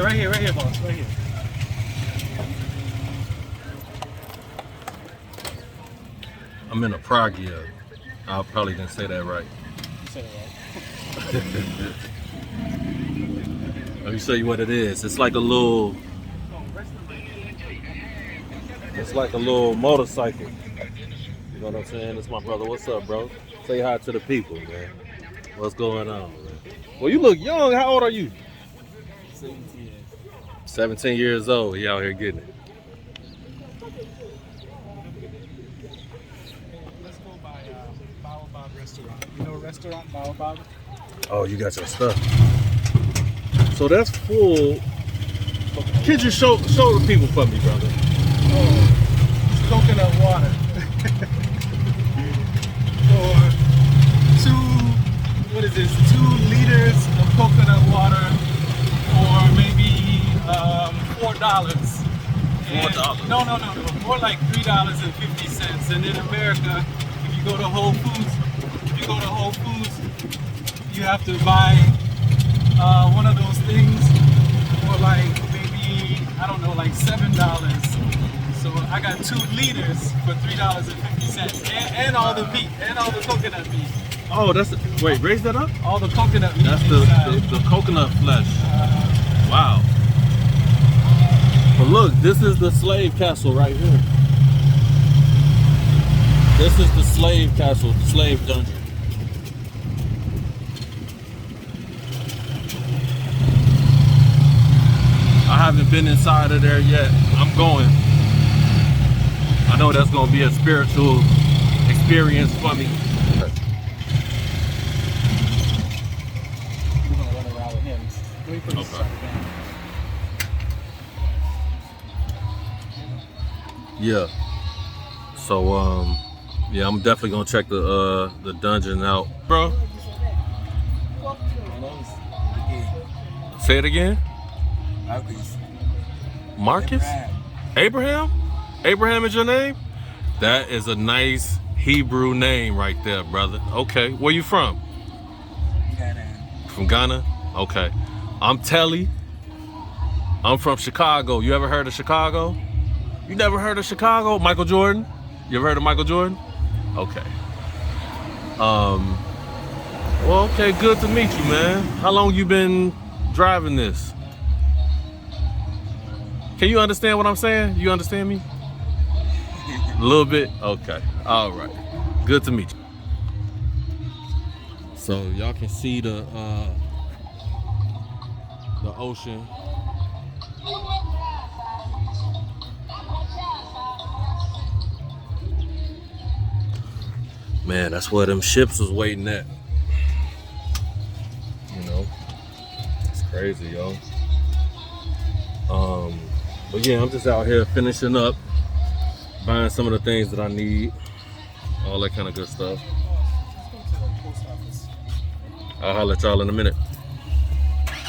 here, boss. Right here. I'm in a Pragya. I probably didn't say that right. You said it right. Let me show you what it is. It's like a little motorcycle. You know what I'm saying? It's my brother. What's up, bro? Say hi to the people, man. What's going on, man? Well, you look young. How old are you? 17 years. 17 years old. He out here getting it. Let's go by Baobab Restaurant. You know restaurant Baobab? Oh, you got your stuff. So that's full. Could you show the people for me, brother? Oh, it's coconut water. Or 2 liters of coconut water, or maybe $4. $4? No, more like $3.50. And in America, if you go to Whole Foods, you have to buy one of those things for like maybe, I don't know, like $7. So I got 2 liters for $3.50, and all the meat, and all the coconut meat. Oh, wait, raise that up? All the coconut meat. That's the coconut flesh. Wow. But look, this is the slave castle right here. This is the slave castle, the slave dungeon. I haven't been inside of there yet. I'm going. I know that's going to be a spiritual experience for me. We're going to run around with him. Wait for this side again. Yeah. So yeah, I'm definitely gonna check the dungeon out, bro. Say it again. Marcus? Abraham? Abraham is your name? That is a nice Hebrew name right there, brother. Okay, where you from? Ghana. From Ghana? Okay. I'm Telly. I'm from Chicago. You ever heard of Chicago? You never heard of Chicago? Michael Jordan? You ever heard of Michael Jordan? Okay. Well, okay, good to meet you, man. How long you been driving this? Can you understand what I'm saying? You understand me? A little bit? Okay. All right. Good to meet you. So y'all can see the ocean. Man, that's where them ships was waiting at. You know, it's crazy, yo. But yeah, I'm just out here finishing up, buying some of the things that I need, all that kind of good stuff. Let's go to the post office. I'll holler at y'all in a minute.